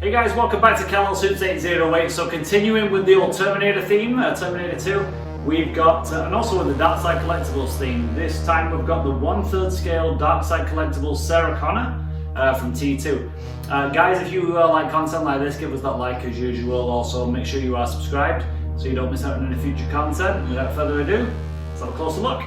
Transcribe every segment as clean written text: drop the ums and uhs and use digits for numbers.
Hey guys, welcome back to Camel Suits 808. So continuing with the old Terminator theme, Terminator 2, we've got, and also with the Darkside Collectibles theme, this time we've got the 1/3 scale Darkside Collectibles Sarah Connor from T2. Guys, if you like content like this, give us that like as usual. Also, make sure you are subscribed so you don't miss out on any future content. Without further ado, let's have a closer look.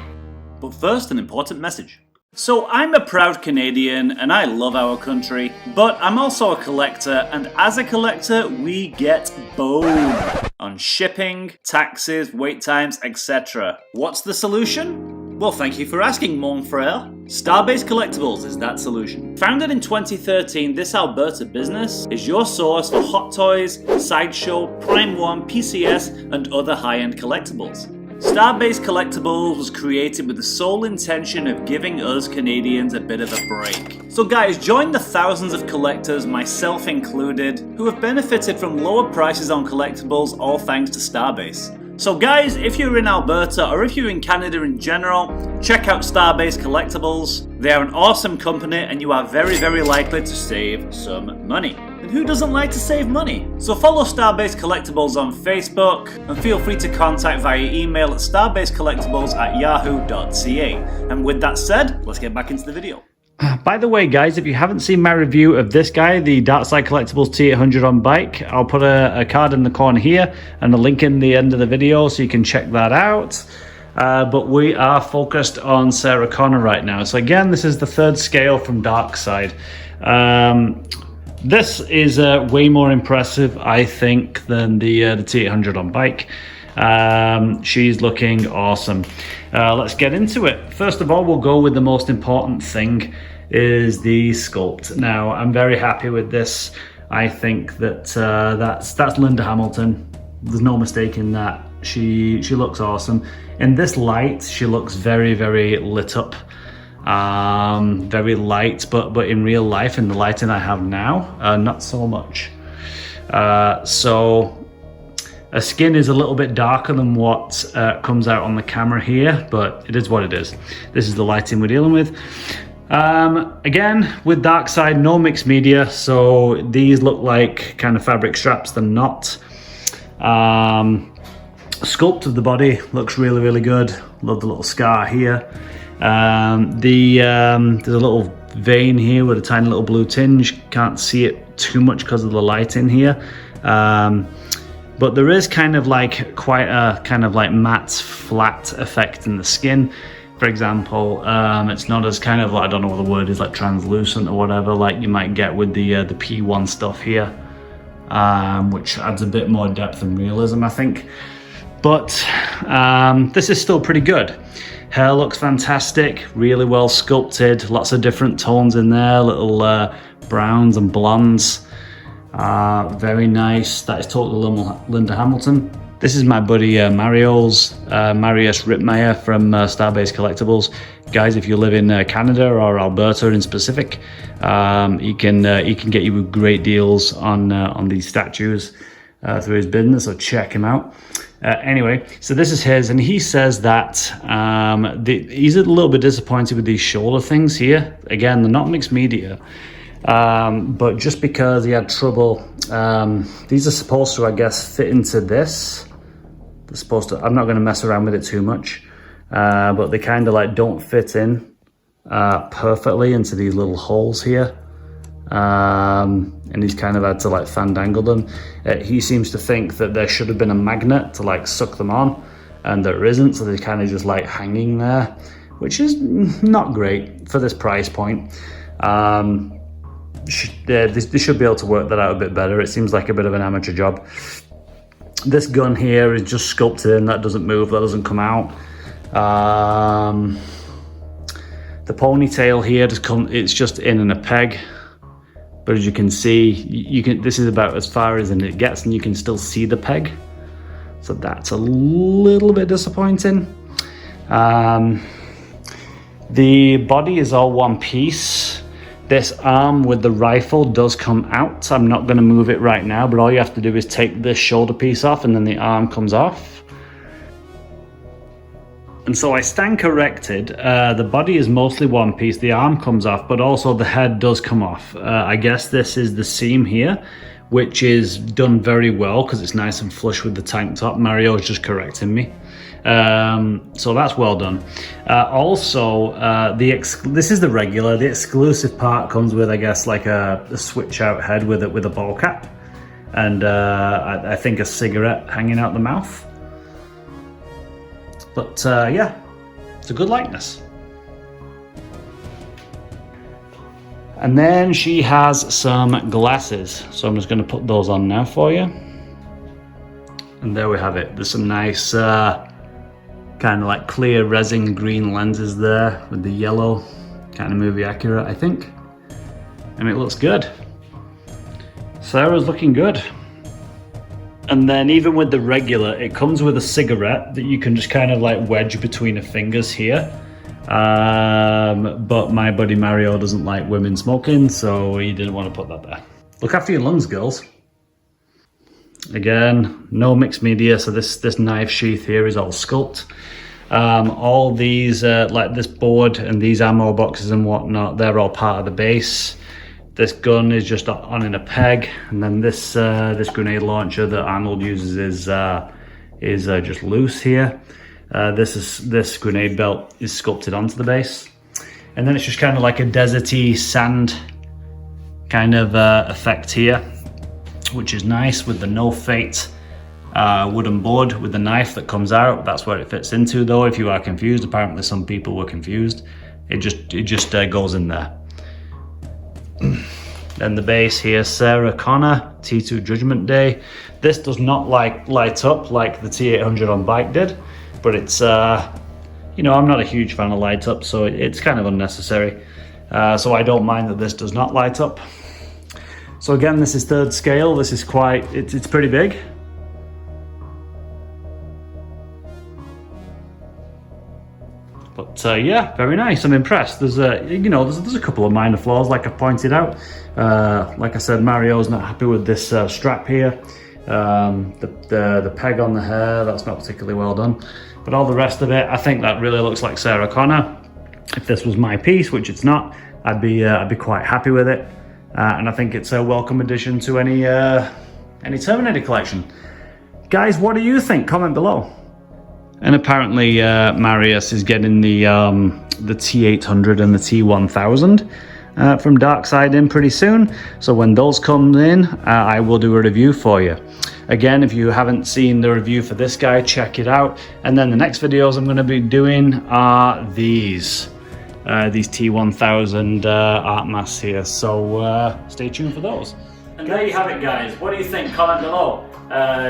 But first, an important message. So I'm a proud Canadian and I love our country, but I'm also a collector, and as a collector we get boned on shipping, taxes, wait times, etc. What's the solution? Well, thank you for asking, mon frere. Starbase Collectibles is that solution. Founded in 2013, this Alberta business is your source for hot toys, sideshow, Prime 1, PCS, and other high-end collectibles. Starbase Collectibles was created with the sole intention of giving us Canadians a bit of a break. So guys, join the thousands of collectors, myself included, who have benefited from lower prices on collectibles, all thanks to Starbase. So guys, if you're in Alberta or if you're in Canada in general, check out Starbase Collectibles. They are an awesome company and you are very, very likely to save some money. And who doesn't like to save money? So follow Starbase Collectibles on Facebook and feel free to contact via email at starbasecollectibles@yahoo.ca. And with that said, let's get back into the video. By the way, guys, if you haven't seen my review of this guy, the Darkside Collectibles T800 on bike, I'll put a card in the corner here and a link in the end of the video so you can check that out. But we are focused on Sarah Connor right now. So again, this is the 3rd scale from Darkside. This is way more impressive, I think, than the T800 on bike. She's looking awesome. Let's get into it. First of all, we'll go with the most important thing, is the sculpt. Now, I'm very happy with this. I think that that's Linda Hamilton. There's no mistake in that. She looks awesome. In this light, she looks very, very lit up. Very light, but in real life, in the lighting I have now, not so much. So her skin is a little bit darker than what comes out on the camera here, but it is what it is. This is the lighting we're dealing with. Again, with Darkside, no mixed media, so these look like kind of fabric straps. They're not. Sculpt of the body looks really, really good. Love the little scar here. There's a little vein here with a tiny little blue tinge. Can't see it too much because of the light in here. But there is kind of like quite a kind of like matte flat effect in the skin. For example, it's not as kind of, I don't know what the word is, like translucent or whatever, like you might get with the P1 stuff here, which adds a bit more depth and realism, I think. But this is still pretty good. Hair looks fantastic, really well sculpted, lots of different tones in there, little browns and blondes. Very nice. That is totally Linda Hamilton. This is my buddy Marius Rittmeyer from Starbase Collectibles. Guys, if you live in Canada or Alberta in specific, he can get you good deals on these statues through his business, so check him out. Anyway, so this is his, and he says that he's a little bit disappointed with these shoulder things here. Again, they're not mixed media, but just because he had trouble, these are supposed to, I guess, fit into this. They're supposed to, I'm not going to mess around with it too much, but they kind of like don't fit in perfectly into these little holes here. And he's kind of had to like fandangle them. He seems to think that there should have been a magnet to like suck them on, and there isn't, so they're kind of just like hanging there, which is not great for this price point. They should be able to work that out a bit better. It seems like a bit of an amateur job. This gun here is just sculpted in, that doesn't move, that doesn't come out. The ponytail here it's just in a peg. But as you can see, this is about as far as it gets, and you can still see the peg. So that's a little bit disappointing. The body is all one piece. This arm with the rifle does come out. I'm not going to move it right now, but all you have to do is take this shoulder piece off and then the arm comes off. And so I stand corrected. The body is mostly one piece. The arm comes off, but also the head does come off. I guess this is the seam here which is done very well because it's nice and flush with the tank top. Mario is just correcting me. So that's well done. This is the regular. The exclusive part comes with, I guess, like a switch out head with a ball cap, and I think a cigarette hanging out the mouth. But yeah, it's a good likeness. And then she has some glasses, so I'm just going to put those on now for you. And there we have it. There's some nice kind of like clear resin green lenses there with the yellow, kind of movie accurate, I think. And it looks good. Sarah's looking good. And then even with the regular, it comes with a cigarette that you can just kind of like wedge between her fingers here. But my buddy Mario doesn't like women smoking, so he didn't want to put that there. Look after your lungs, girls. Again, no mixed media, so this knife sheath here is all sculpt. All these, like this board and these ammo boxes and whatnot, they're all part of the base. This gun is just on in a peg, and then this grenade launcher that Arnold uses is just loose here. This grenade belt is sculpted onto the base, and then it's just kind of like a deserty sand kind of effect here, which is nice with the no fate wooden board with the knife that comes out. That's where it fits into, though. If you are confused, apparently some people were confused. It just goes in there. Then the base here, Sarah Connor T2 Judgment Day. This does not light up like the T800 on bike did, but it's you know, I'm not a huge fan of light up, so it's kind of unnecessary. So I don't mind that this does not light up. So again, this is 3rd scale. This is it's pretty big. But yeah, very nice. I'm impressed. There's a couple of minor flaws, like I pointed out. Like I said, Mario's not happy with this strap here. The peg on the hair, that's not particularly well done. But all the rest of it, I think that really looks like Sarah Connor. If this was my piece, which it's not, I'd be quite happy with it. And I think it's a welcome addition to any Terminator collection. Guys, what do you think? Comment below. And apparently Marius is getting the T800 and the T1000 from Darkside in pretty soon. So when those come in, I will do a review for you. Again, if you haven't seen the review for this guy, check it out. And then the next videos I'm going to be doing are these T1000 art masks here. So stay tuned for those. And there you have it, guys. What do you think? Comment below.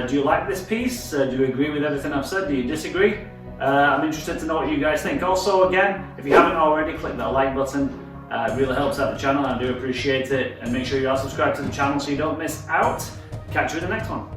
Do you like this piece? Do you agree with everything I've said? Do you disagree? I'm interested to know what you guys think. Also, again, if you haven't already, click that like button. It really helps out the channel, and I do appreciate it. And make sure you are subscribed to the channel so you don't miss out. Catch you in the next one.